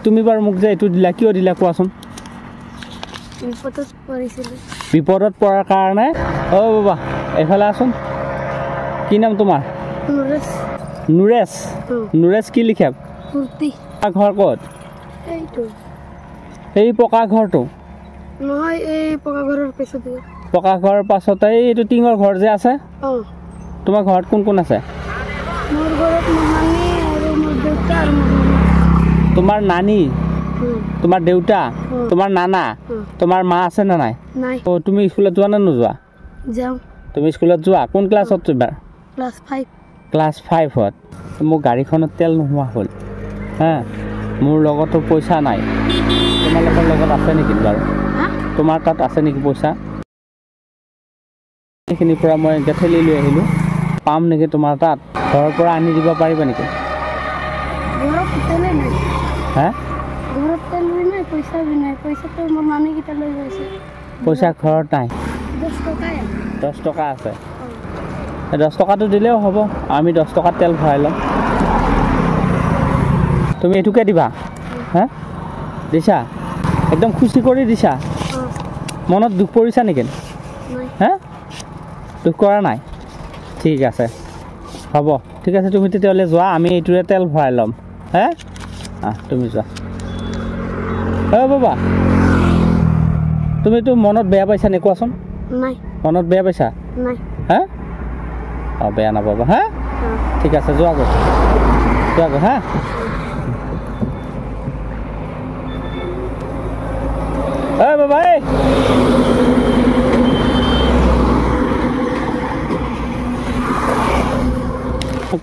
তুমি বাৰু মোক যে এইটো দিলা কিয় দিলা কোৱাচোন বিপদত পৰাৰ কাৰণে অ বাবা এফালে আসুন কি নাম তোমাৰ নুৰেশ নুৰেশ কি লিখে ঘৰ ক'ত এই পকা ঘৰটো নহয় এই পকা ঘৰৰ পিছতে পকা ঘৰৰ পাছতে এইটো টিঙৰ ঘৰ যে আছে তোমাৰ ঘৰত কোন কোন আছে মোৰ ঘৰত নানী আৰু মোৰ দেউতা আৰু তোমাৰ নানী তোমাৰ দেউতা তোমাৰ নানা তোমাৰ মা আছে না নাই নাই ও তুমি স্কুলত যোৱা না নোযোৱা যাও তুমি স্কুলত যোৱা কোন ক্লাছত যোৱা ক্লাস 5 হত মোৰ গাড়ীখনত তেল নোহোৱা হ'ল হা মোৰ লগতো পইচা নাই তোমালোকৰ লগত আছে নেকি বাৰু তোমাৰ তাত আছে নেকি পইচা এইখিনিৰ পৰা মই গেঠেলি লৈ আহিলো পাম নেকি তোমাৰ তাত ঘৰৰ পৰা আনি দিব পাৰিবা নেকি ঘৰত তেল নাই হা ঘৰত তেল নাই পইচা নাই পইচা তো মোৰ নানী কিটা লৈ গৈছে পইচা ঘৰত নাই 10 টকা আছে 10 টকাটো দিলেও হ'ব আমি 10 টকা তেল ভৰাই লম তুমি এটুকে দিবা হা দিছা একদম খুশি কৰি দিছা মনত দুখ পৰিছা নেকি হা দুখ কৰা নাই ঠিক আছে হ'ব ঠিক আছে তুমি তেতিয়াহ'লে যোৱা আমি এইটোৰে তেল ভৰাই ল'ম হা তুমি যোৱা বাবা তুমিতো মনত বেয়া পাইছা নে কোৱাচোন নাই মনত বেয়া পাইছা নাই হা বেয়া নাপাবা হা ঠিক আছে যোৱা গৈ হা বাবা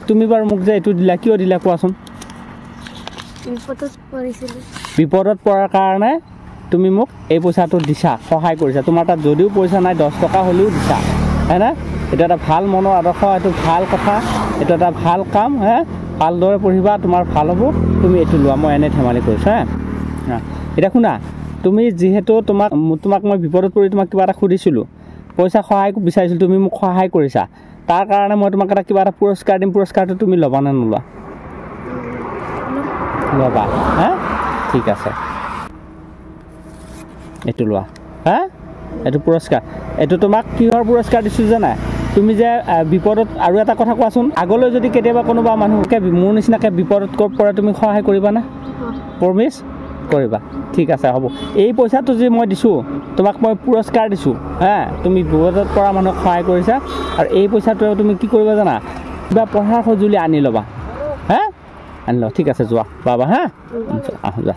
তুমি বাৰু মোক যে এইটো দিলা কিয় দিলা কোৱাচোন বিপদত পৰাৰ কাৰণে তুমি মোক এই পইচাটো দিছা সহায় কৰিছা তোমাৰ তাত যদিও পইচা নাই 10 টকা হ'লেও দিছা হয়না এটা এটা ভাল মনৰ আদৰ্শ এইটো ভাল কথা এইটো এটা ভাল কাম হা ভালদৰে পঢ়িবা তোমাৰ ভাল হ'ব তুমি এইটো লোৱা মই এনে ধেমালি কৰিছো হা এটা শুনা তুমি যেহেতু তোমাক মই বিপদত পৰি তোমাক কিবা এটা খুদিছিলো পইচা সহায় বিচাৰিছিল তুমি মোক সহায় কৰিছা তাৰ কাৰণে মই তোমাক এটা কিবা এটা পুৰস্কাৰ দিম পুৰস্কাৰটো তুমি ল'বা না নোলোৱা ল'বা হা ঠিক আছে এইটো লোৱা হা এইটো পুৰস্কাৰ এইটো তোমাক কিহৰ পুৰস্কাৰ দিছোঁ জানা তুমি যে বিপদত আৰু এটা কথা কোৱাচোন আগলৈ যদি কেতিয়াবা কোনোবা মানুহকে মোৰ নিচিনাকৈ বিপদত পৰে তুমি সহায় কৰিবা না প্ৰমিছ কৰিবা ঠিক আছে হ'ব এই পইচাটো যে মই দিছোঁ তোমাক মই পুৰস্কাৰ দিছোঁ হা তুমি বিপদত পৰা মানুহক সহায় কৰিছা আৰু এই পইচাটো তুমি কি কৰিবা জানা কিবা পঢ়াৰ সঁজুলি আনি ল'বা হা আনি ল ঠিক আছে যোৱা বাবা হা যোৱা